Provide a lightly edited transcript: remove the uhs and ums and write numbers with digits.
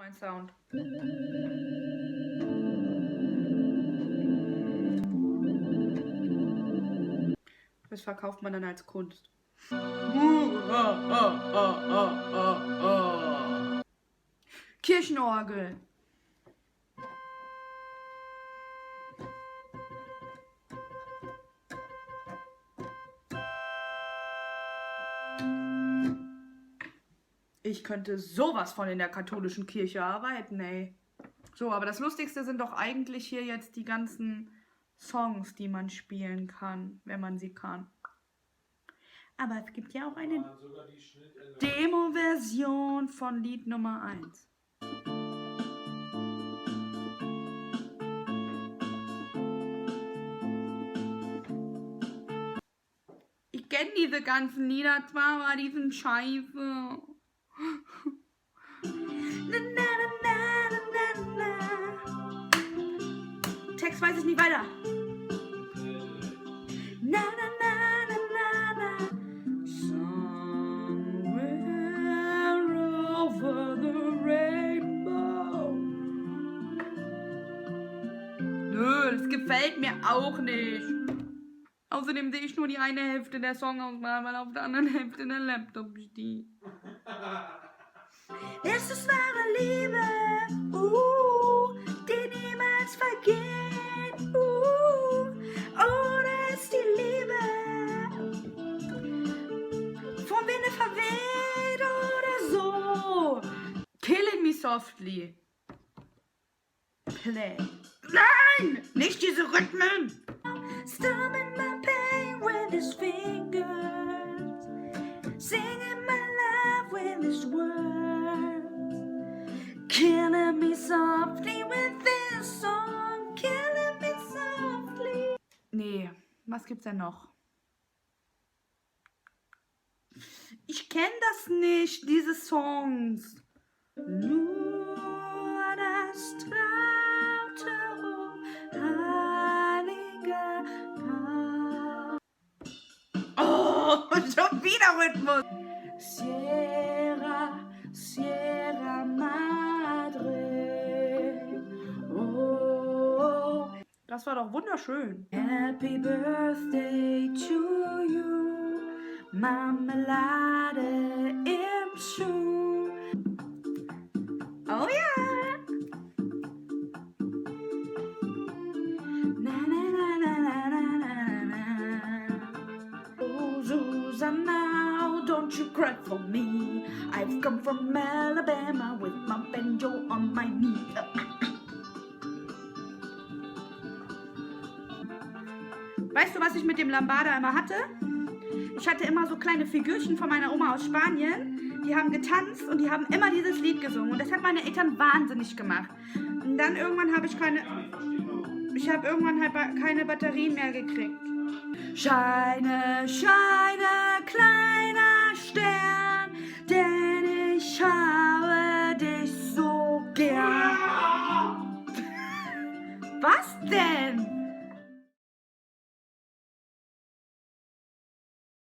mein Sound. Das verkauft man dann als Kunst. Kirchenorgel. Ich könnte sowas von in der katholischen Kirche arbeiten, ey. So, aber das Lustigste sind doch eigentlich hier jetzt die ganzen Songs, die man spielen kann, wenn man sie kann. Aber es gibt ja auch eine Demo-Version von Lied Nummer 1. Ich kenne diese ganzen Lieder zwar, aber die sind scheiße. Text weiß ich nicht weiter. Na na na na na na. Somewhere over the rainbow. Nö, das gefällt mir auch nicht. Außerdem sehe ich nur die eine Hälfte der Songauswahl, weil auf der anderen Hälfte der Laptop steht. Es ist wahre Liebe, die niemals vergeht. Oder ist die Liebe vom Winde verweht oder so. Killing Me Softly. Play. Nein! Nicht diese Rhythmen! Stomaching my pain with his fingers, singing my love with his words, killing me softly with this song, killing me softly. Nee, was gibt's denn noch? Ich kenne das nicht, diese Songs. Nur das traute heilige Gott. Oh, schon wieder Rhythmus. Sierra, Sierra Madre. Oh. Das war doch wunderschön. Happy Birthday to you, Marmelade im Schuh. Oh ja. Na na na na na na na. Oh Susanna, don't you cry for me. I've come from Alabama with my banjo on my knee. Weißt du, was ich mit dem Lambada immer hatte? Ich hatte immer so kleine Figürchen von meiner Oma aus Spanien. Die haben getanzt und die haben immer dieses Lied gesungen. Und das hat meine Eltern wahnsinnig gemacht. Und dann irgendwann habe ich irgendwann halt keine Batterien mehr gekriegt. Scheine, scheine, kleiner Stern, denn ich habe dich so gern. Was denn?